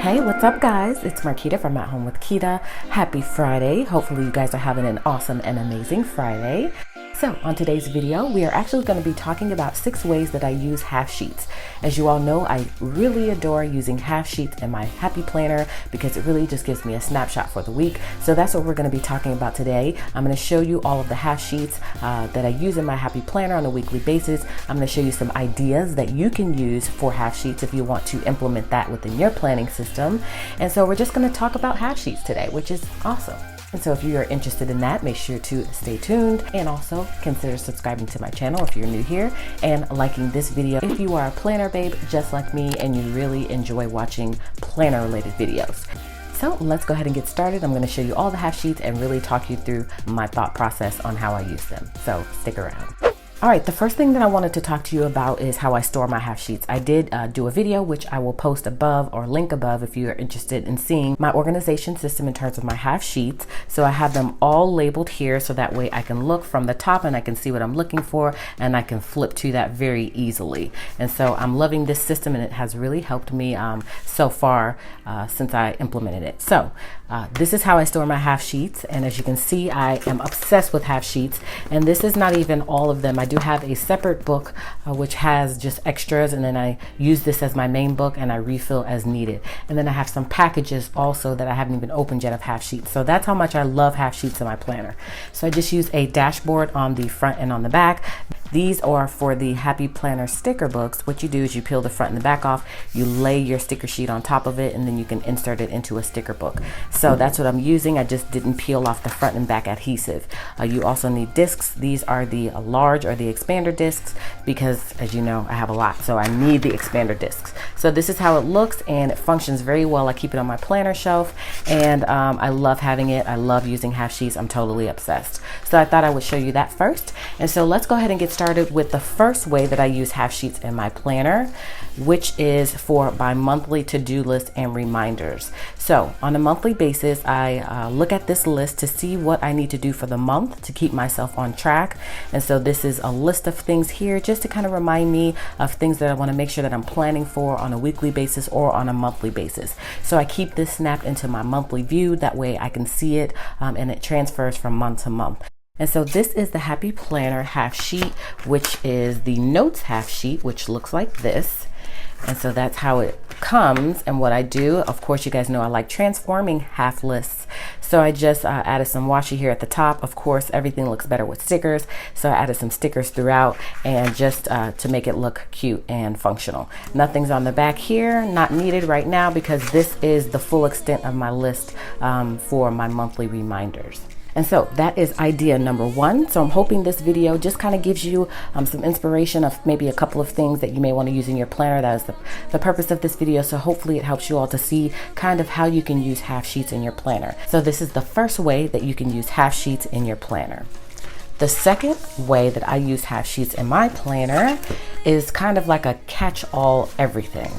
Hey, what's up guys? It's Marquita from At Home with Quita. Happy Friday. Hopefully you guys are having an awesome and amazing Friday. So on today's video, we are actually going to be talking about 6 ways that I use half sheets. As you all know, I really adore using half sheets in my Happy Planner because it really just gives me a snapshot for the week. So that's what we're going to be talking about today. I'm going to show you all of the half sheets that I use in my Happy Planner on a weekly basis. I'm going to show you some ideas that you can use for half sheets if you want to implement that within your planning system. And so we're just going to talk about half sheets today, which is awesome. And so if you are interested in that, make sure to stay tuned and also consider subscribing to my channel if you're new here and liking this video if you are a planner babe just like me and you really enjoy watching planner related videos. So let's go ahead and get started. I'm going to show you all the half sheets and really talk you through my thought process on how I use them. So stick around. All right, the first thing that I wanted to talk to you about is how I store my half sheets. I did do a video, which I will post above or link above if you are interested in seeing my organization system in terms of my half sheets. So I have them all labeled here so that way I can look from the top and I can see what I'm looking for and I can flip to that very easily. And so I'm loving this system and it has really helped me so far since I implemented it. So this is how I store my half sheets. And as you can see, I am obsessed with half sheets. And this is not even all of them. I do have a separate book which has just extras, and then I use this as my main book and I refill as needed. And then I have some packages also that I haven't even opened yet of half sheets. So that's how much I love half sheets in my planner. So I just use a dashboard on the front and on the back. These are for the Happy Planner sticker books. What you do is you peel the front and the back off, you lay your sticker sheet on top of it, and then you can insert it into a sticker book. So that's what I'm using. I just didn't peel off the front and back adhesive. You also need discs. These are the large or the expander discs because, as you know, I have a lot, so I need the expander discs. So this is how it looks and it functions very well. I keep it on my planner shelf and I love having it. I love using half sheets. I'm totally obsessed. So I thought I would show you that first. And so let's go ahead and get started with the first way that I use half sheets in my planner, which is for my monthly to-do list and reminders. So on a monthly basis, I look at this list to see what I need to do for the month to keep myself on track. And so this is a list of things here just to kind of remind me of things that I want to make sure that I'm planning for on a weekly basis or on a monthly basis. So I keep this snapped into my monthly view. That way I can see it and it transfers from month to month. And so this is the Happy Planner half sheet, which is the notes half sheet, which looks like this. And so that's how it comes. And what I do, of course, you guys know I like transforming half lists. So I just added some washi here at the top. Of course, everything looks better with stickers. So I added some stickers throughout and just to make it look cute and functional. Nothing's on the back here, not needed right now because this is the full extent of my list for my monthly reminders. And so that is idea number 1. So I'm hoping this video just kind of gives you some inspiration of maybe a couple of things that you may want to use in your planner. That is the purpose of this video. So hopefully it helps you all to see kind of how you can use half sheets in your planner. So this is the first way that you can use half sheets in your planner. The second way that I use half sheets in my planner is kind of like a catch-all everything.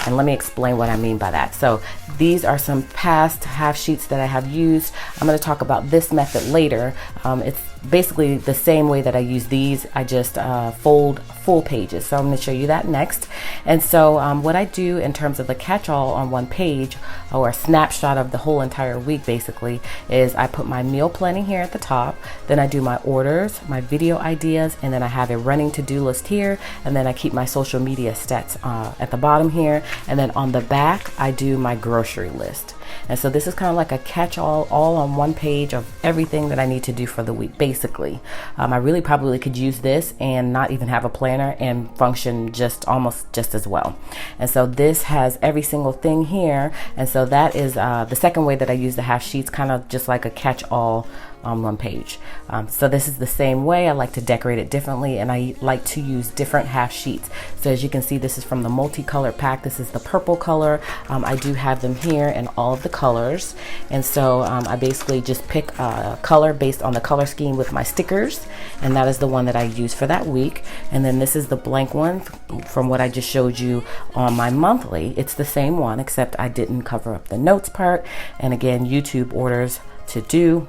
And let me explain what I mean by that. So these are some past half sheets that I have used. I'm going to talk about this method later. It's basically the same way that I use these. I just fold full pages. So I'm going to show you that next. And so what I do in terms of the catch-all on one page or a snapshot of the whole entire week basically is I put my meal planning here at the top. Then I do my orders, my video ideas, and then I have a running to-do list here. And then I keep my social media stats at the bottom here. And then on the back, I do my grocery list. And so this is kind of like a catch-all all on one page of everything that I need to do for the week, basically. I really probably could use this and not even have a planner and function almost just as well. And so this has every single thing here. And so that is the second way that I use the half sheets, kind of just like a catch-all on one page. So this is the same way. I like to decorate it differently and I like to use different half sheets. So as you can see, this is from the multicolored pack. This is the purple color. I do have them here in all of the colors. And so I basically just pick a color based on the color scheme with my stickers. And that is the one that I use for that week. And then this is the blank one from what I just showed you on my monthly. It's the same one, except I didn't cover up the notes part. And again, YouTube orders to do.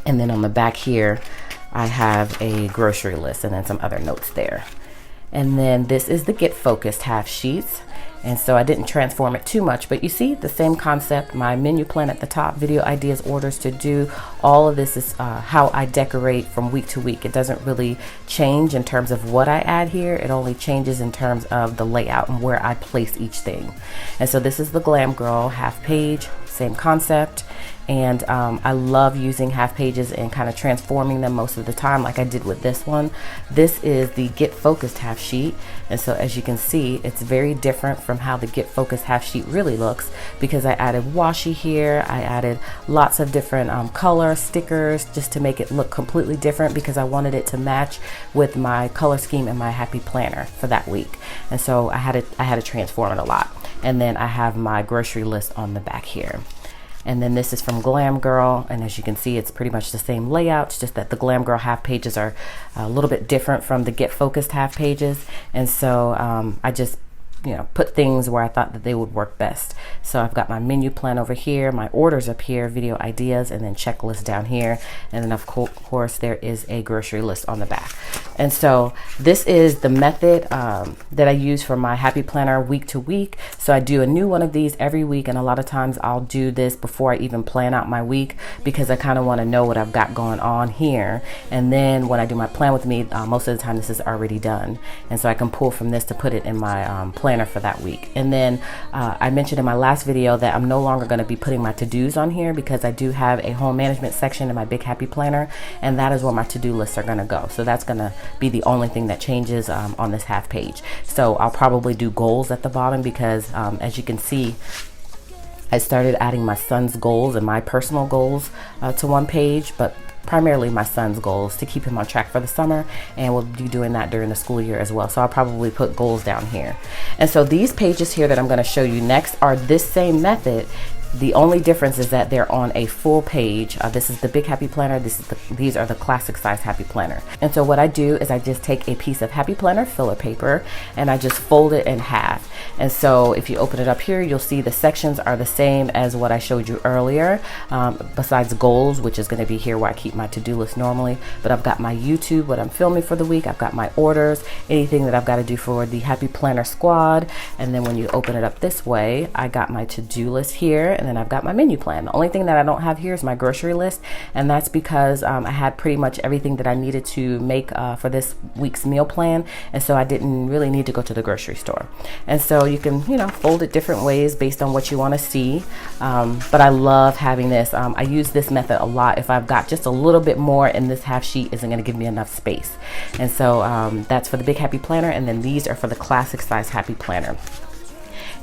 And then on the back here, I have a grocery list and then some other notes there. And then this is the Get Focused half sheets. And so I didn't transform it too much, but you see the same concept. My menu plan at the top, video ideas, orders to do, all of this is how I decorate from week to week. It doesn't really change in terms of what I add here. It only changes in terms of the layout and where I place each thing. And so this is the Glam Girl half page, same concept. And I love using half pages and kind of transforming them most of the time, like I did with this one. This is the Get Focused half sheet, and so as you can see, it's very different from how the Get Focused half sheet really looks, because I added washi here. I added lots of different color stickers just to make it look completely different, because I wanted it to match with my color scheme in my Happy Planner for that week. And so I had to transform it a lot. And then I have my grocery list on the back here. And then this is from Glam Girl, and as you can see, it's pretty much the same layout. It's just that the Glam Girl half pages are a little bit different from the Get Focused half pages. And so I just put things where I thought that they would work best. So I've got my menu plan over here, my orders up here, video ideas, and then checklist down here. And then of course there is a grocery list on the back. And so this is the method that I use for my Happy Planner week to week. So I do a new one of these every week, and a lot of times I'll do this before I even plan out my week, because I kind of want to know what I've got going on here. And then when I do my plan with me, most of the time this is already done. And so I can pull from this to put it in my planner for that week. And then I mentioned in my last video that I'm no longer going to be putting my to-dos on here, because I do have a home management section in my Big Happy Planner, and that is where my to-do lists are going to go. So that's going to be the only thing that changes on this half page. So I'll probably do goals at the bottom, because as you can see, I started adding my son's goals and my personal goals to one page, but primarily my son's goals to keep him on track for the summer, and we'll be doing that during the school year as well. So I'll probably put goals down here. And so these pages here that I'm going to show you next are this same method. The only difference is that they're on a full page. This is the Big Happy Planner. These are the classic size Happy Planner. And so what I do is I just take a piece of Happy Planner filler paper and I just fold it in half. And so if you open it up here, you'll see the sections are the same as what I showed you earlier, besides goals, which is going to be here where I keep my to-do list normally. But I've got my YouTube, what I'm filming for the week. I've got my orders, anything that I've got to do for the Happy Planner squad. And then when you open it up this way, I got my to-do list here, and then I've got my menu plan. The only thing that I don't have here is my grocery list, and that's because I had pretty much everything that I needed to make for this week's meal plan, and so I didn't really need to go to the grocery store. And so you can fold it different ways based on what you want to see, but I love having this. I use this method a lot if I've got just a little bit more and this half sheet isn't going to give me enough space. And so that's for the Big Happy Planner, and then these are for the classic size Happy Planner.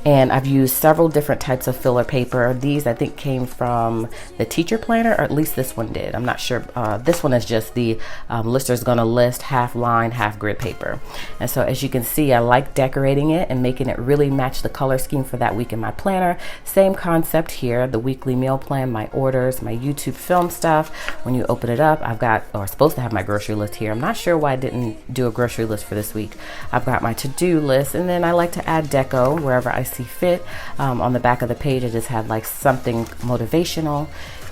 And I've used several different types of filler paper. These I think came from the teacher planner, or at least this one did. I'm not sure. This one is just the Lister's Gonna List half line, half grid paper. And so as you can see, I like decorating it and making it really match the color scheme for that week in my planner. Same concept here, the weekly meal plan, my orders, my YouTube film stuff. When you open it up, I've got, or supposed to have my grocery list here. I'm not sure why I didn't do a grocery list for this week. I've got my to-do list, and then I like to add deco wherever I see fit. On the back of the page I just had like something motivational.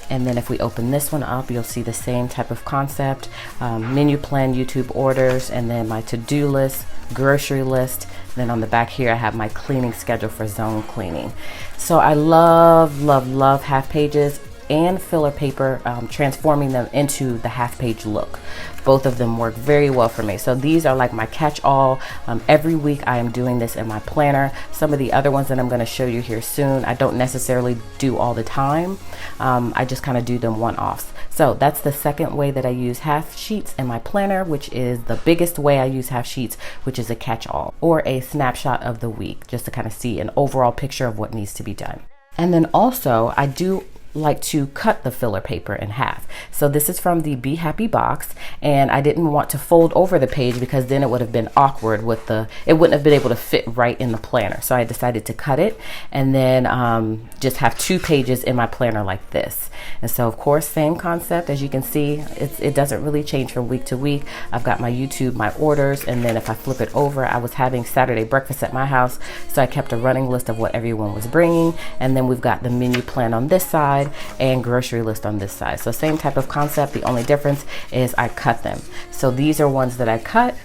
And then if we open this one up, you'll see the same type of concept, menu plan, YouTube orders, and then my to-do list, grocery list. Then on the back here I have my cleaning schedule for zone cleaning. So I love half pages and filler paper, transforming them into the half page look. Both of them work very well for me. So these are like my catch-all. Every week I am doing this in my planner. Some of the other ones that I'm going to show you here soon, I don't necessarily do all the time. I just kind of do them one-offs. So that's the second way that I use half sheets in my planner, which is the biggest way I use half sheets, which is a catch-all or a snapshot of the week, just to kind of see an overall picture of what needs to be done. And then also I do like to cut the filler paper in half. So this is from the Be Happy box, and I didn't want to fold over the page because then it would have been awkward with it wouldn't have been able to fit right in the planner. So I decided to cut it and then just have 2 pages in my planner like this. And so of course, same concept. As you can see, it doesn't really change from week to week. I've got my YouTube, my orders, and then if I flip it over, I was having Saturday breakfast at my house, so I kept a running list of what everyone was bringing. And then we've got the menu plan on this side and grocery list on this side. So same type of concept. The only difference is I cut them. So these are ones that I cut.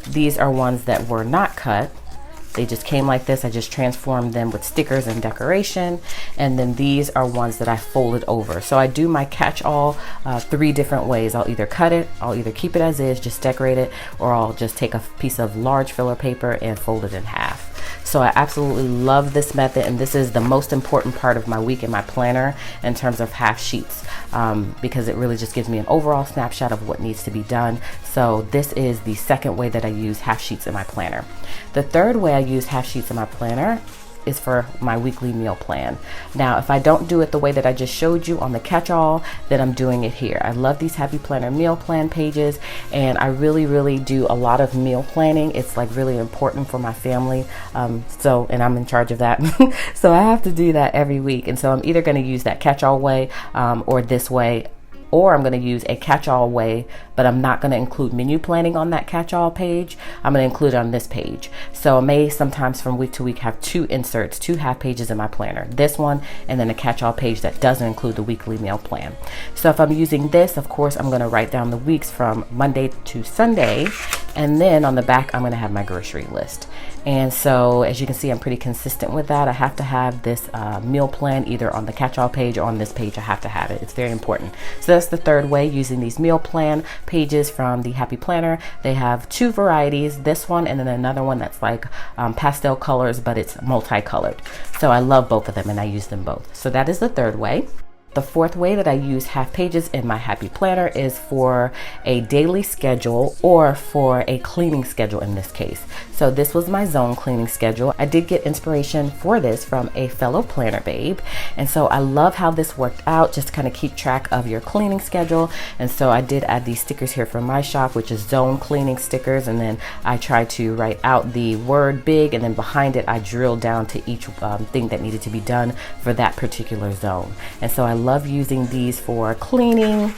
These are ones that were not cut. They just came like this. I just transformed them with stickers and decoration. And then these are ones that I folded over. So I do my catch-all 3 different ways. I'll either cut it, I'll either keep it as is, just decorate it, or I'll just take a piece of large filler paper and fold it in half. So I absolutely love this method, and this is the most important part of my week in my planner in terms of half sheets, because it really just gives me an overall snapshot of what needs to be done. So this is the second way that I use half sheets in my planner. The third way I use half sheets in my planner is for my weekly meal plan. Now, if I don't do it the way that I just showed you on the catch-all, then I'm doing it here. I love these Happy Planner meal plan pages, and I really do a lot of meal planning. It's like really important for my family. And I'm in charge of that. So I have to do that every week. And so I'm either going to use that catch-all way or this way, or I'm going to use a catch-all way, but I'm not going to include menu planning on that catch-all page. I'm going to include it on this page. So I may sometimes from week to week have 2 inserts, 2 half pages in my planner. This one, and then a catch-all page that doesn't include the weekly meal plan. So if I'm using this, of course, I'm going to write down the weeks from Monday to Sunday, and then on the back, I'm going to have my grocery list. And so as you can see, I'm pretty consistent with that. I have to have this meal plan either on the catch-all page or on this page. I have to have it. It's very important. So that's the third way, using these meal plan pages from the Happy Planner. They have 2 varieties, this one and then another one that's like pastel colors, but it's multicolored. So I love both of them and I use them both. So that is the third way. The fourth way that I use half pages in my Happy Planner is for a daily schedule or for a cleaning schedule in this case. So this was my zone cleaning schedule. I did get inspiration for this from a fellow planner babe. And so I love how this worked out, just to kind of keep track of your cleaning schedule. And so I did add these stickers here from my shop, which is zone cleaning stickers. And then I tried to write out the word big, and then behind it, I drilled down to each thing that needed to be done for that particular zone. And so I love using these for cleaning.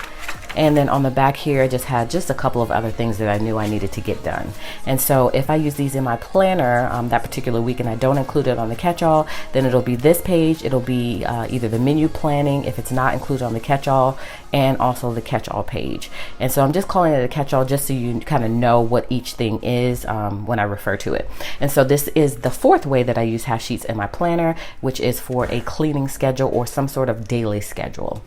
And then on the back here, I just had just a couple of other things that I knew I needed to get done. And so if I use these in my planner that particular week and I don't include it on the catch-all, then it'll be this page. It'll be either the menu planning if it's not included on the catch-all, and also the catch-all page. And so I'm just calling it a catch-all just so you kind of know what each thing is when I refer to it. And so this is the fourth way that I use half sheets in my planner, which is for a cleaning schedule or some sort of daily schedule.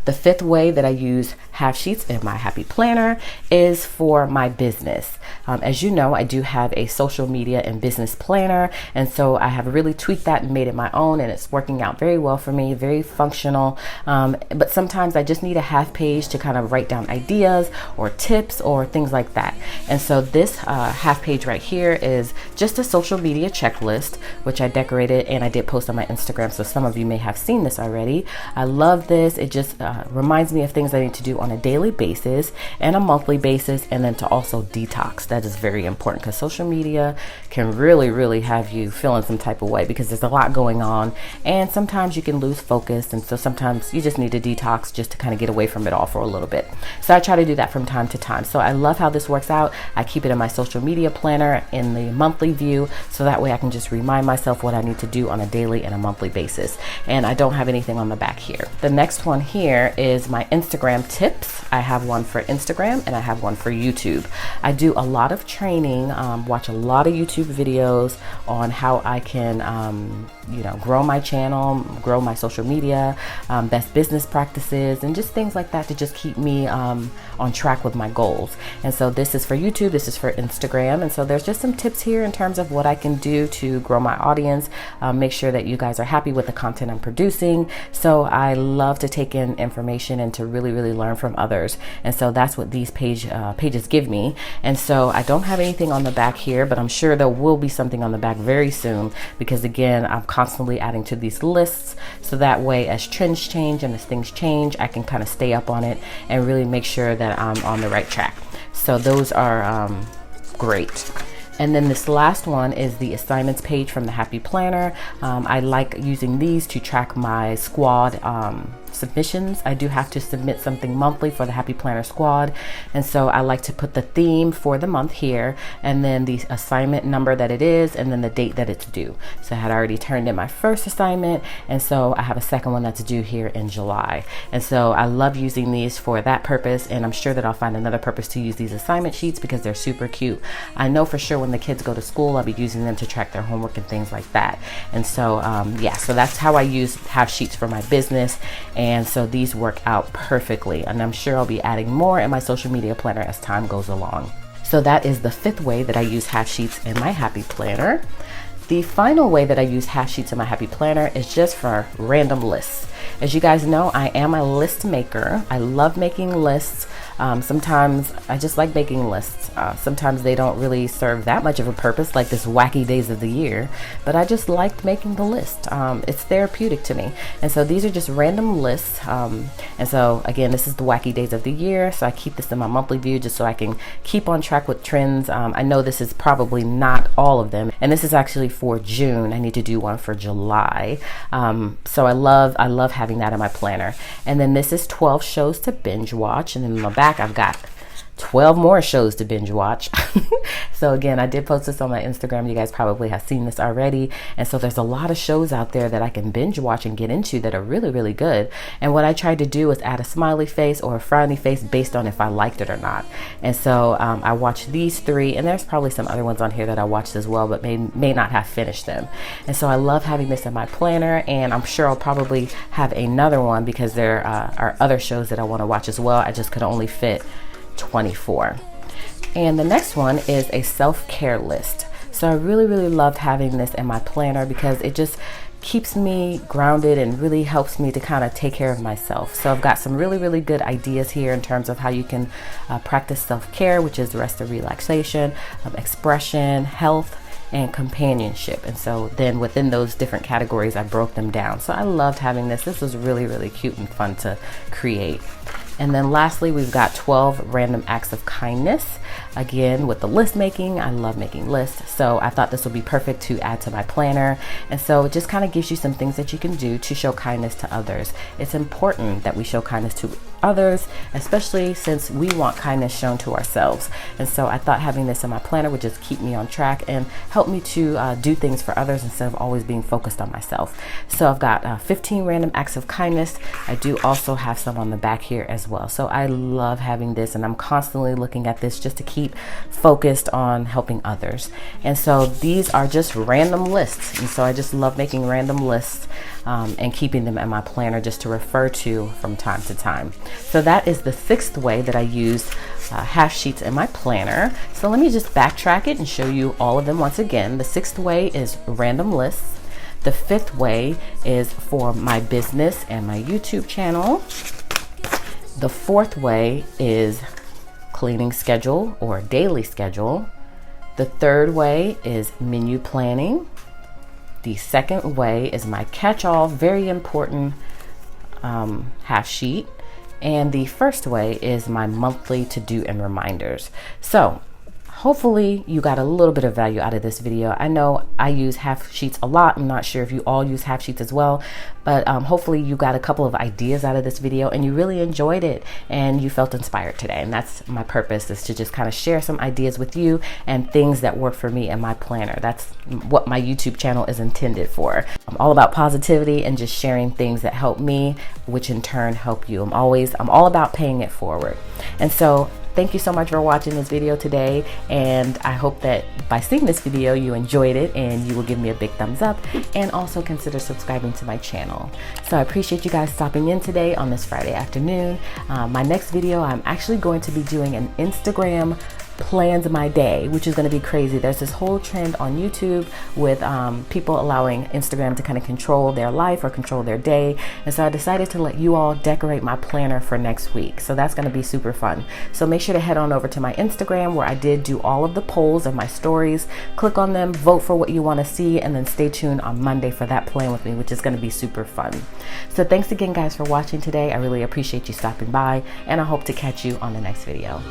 The fifth way that I use half sheets in my Happy Planner is for my business. As you know, I do have a social media and business planner, and so I have really tweaked that and made it my own, and it's working out very well for me, very functional. But sometimes I just need a half page to kind of write down ideas or tips or things like that. And so this half page right here is just a social media checklist, which I decorated and I did post on my Instagram, so some of you may have seen this already. I love this. It just reminds me of things I need to do on a daily basis and a monthly basis, and then to also detox. That is very important because social media can really have you feeling some type of way because there's a lot going on, and sometimes you can lose focus, and so sometimes you just need to detox just to kind of get away from it all for a little bit. So I try to do that from time to time. So I love how this works out. I keep it in my social media planner in the monthly view, so that way I can just remind myself what I need to do on a daily and a monthly basis. And I don't have anything on the back here. The next one here is my Instagram tips. I have one for Instagram and I have one for YouTube. I do a lot of training, watch a lot of YouTube videos on how I can grow my channel, grow my social media, best business practices, and just things like that to just keep me on track with my goals. And so this is for YouTube, this is for Instagram, and so there's just some tips here in terms of what I can do to grow my audience, make sure that you guys are happy with the content I'm producing. So I love to take in information and to really learn from others, and so that's what these pages give me. And so I don't have anything on the back here, but I'm sure there will be something on the back very soon, because again, I'm constantly adding to these lists, so that way as trends change and as things change, I can kind of stay up on it and really make sure that I'm on the right track. So those are great. And then this last one is the assignments page from the Happy Planner. I like using these to track my squad submissions. I do have to submit something monthly for the Happy Planner Squad, and so I like to put the theme for the month here, and then the assignment number that it is, and then the date that it's due. So I had already turned in my first assignment, and so I have a second one that's due here in July. And so I love using these for that purpose, and I'm sure that I'll find another purpose to use these assignment sheets because they're super cute. I know for sure when the kids go to school, I'll be using them to track their homework and things like that. And so yeah, so that's how I use half sheets for my business, and so these work out perfectly, and I'm sure I'll be adding more in my social media planner as time goes along. So that is the 5th way that I use half sheets in my Happy Planner. The final way that I use half sheets in my Happy Planner is just for random lists. As you guys know, I am a list maker. I love making lists. Sometimes I just like making lists. Sometimes they don't really serve that much of a purpose, like this wacky days of the year, but I just liked making the list. It's therapeutic to me. And so these are just random lists. And so again, this is the wacky days of the year. So I keep this in my monthly view just so I can keep on track with trends. I know this is probably not all of them. And this is actually for June. I need to do one for July. So I love having that in my planner. And then this is 12 shows to binge watch, and then in the back I've got 12 more shows to binge watch. So again, I did post this on my Instagram. You guys probably have seen this already. And so there's a lot of shows out there that I can binge watch and get into that are really, really good. And what I tried to do was add a smiley face or a frowny face based on if I liked it or not. And so I watched these 3, and there's probably some other ones on here that I watched as well, but may not have finished them. And so I love having this in my planner, and I'm sure I'll probably have another one because there are other shows that I want to watch as well. I just could only fit 24. And the next one is a self-care list. So I really, really loved having this in my planner because it just keeps me grounded and really helps me to kind of take care of myself. So I've got some really, really good ideas here in terms of how you can practice self-care, which is rest and relaxation, expression, health, and companionship. And so then within those different categories, I broke them down. So I loved having this. This was really, really cute and fun to create. And then lastly, we've got 12 random acts of kindness. Again, with the list making, I love making lists. So I thought this would be perfect to add to my planner. And so it just kind of gives you some things that you can do to show kindness to others. It's important that we show kindness to others, especially since we want kindness shown to ourselves. And so I thought having this in my planner would just keep me on track and help me to do things for others instead of always being focused on myself. So I've got 15 random acts of kindness. I do also have some on the back here as well. So I love having this, and I'm constantly looking at this just to keep focused on helping others. And so these are just random lists. And so I just love making random lists and keeping them in my planner just to refer to from time to time. So that is the 6th way that I use half sheets in my planner. So let me just backtrack it and show you all of them once again. The 6th way is random lists. The 5th way is for my business and my YouTube channel. The 4th way is cleaning schedule or daily schedule. The 3rd way is menu planning. The 2nd way is my catch-all, very important half sheet. And the 1st way is my monthly to-do and reminders. So hopefully you got a little bit of value out of this video. I know I use half sheets a lot. I'm not sure if you all use half sheets as well, but hopefully you got a couple of ideas out of this video and you really enjoyed it and you felt inspired today. And that's my purpose, is to just kind of share some ideas with you and things that work for me in my planner. That's what my YouTube channel is intended for. I'm all about positivity and just sharing things that help me, which in turn help you. I'm all about paying it forward. And so thank you so much for watching this video today, and I hope that by seeing this video you enjoyed it and you will give me a big thumbs up and also consider subscribing to my channel. So I appreciate you guys stopping in today on this Friday afternoon. My next video, I'm actually going to be doing an Instagram plans my day, which is going to be crazy. There's this whole trend on YouTube with people allowing Instagram to kind of control their life or control their day, and so I decided to let you all decorate my planner for next week. So that's going to be super fun. So make sure to head on over to my Instagram, where I did do all of the polls and my stories. Click on them, vote for what you want to see, and then stay tuned on Monday for that plan with me, which is going to be super fun. So thanks again guys for watching today. I really appreciate you stopping by, and I hope to catch you on the next video.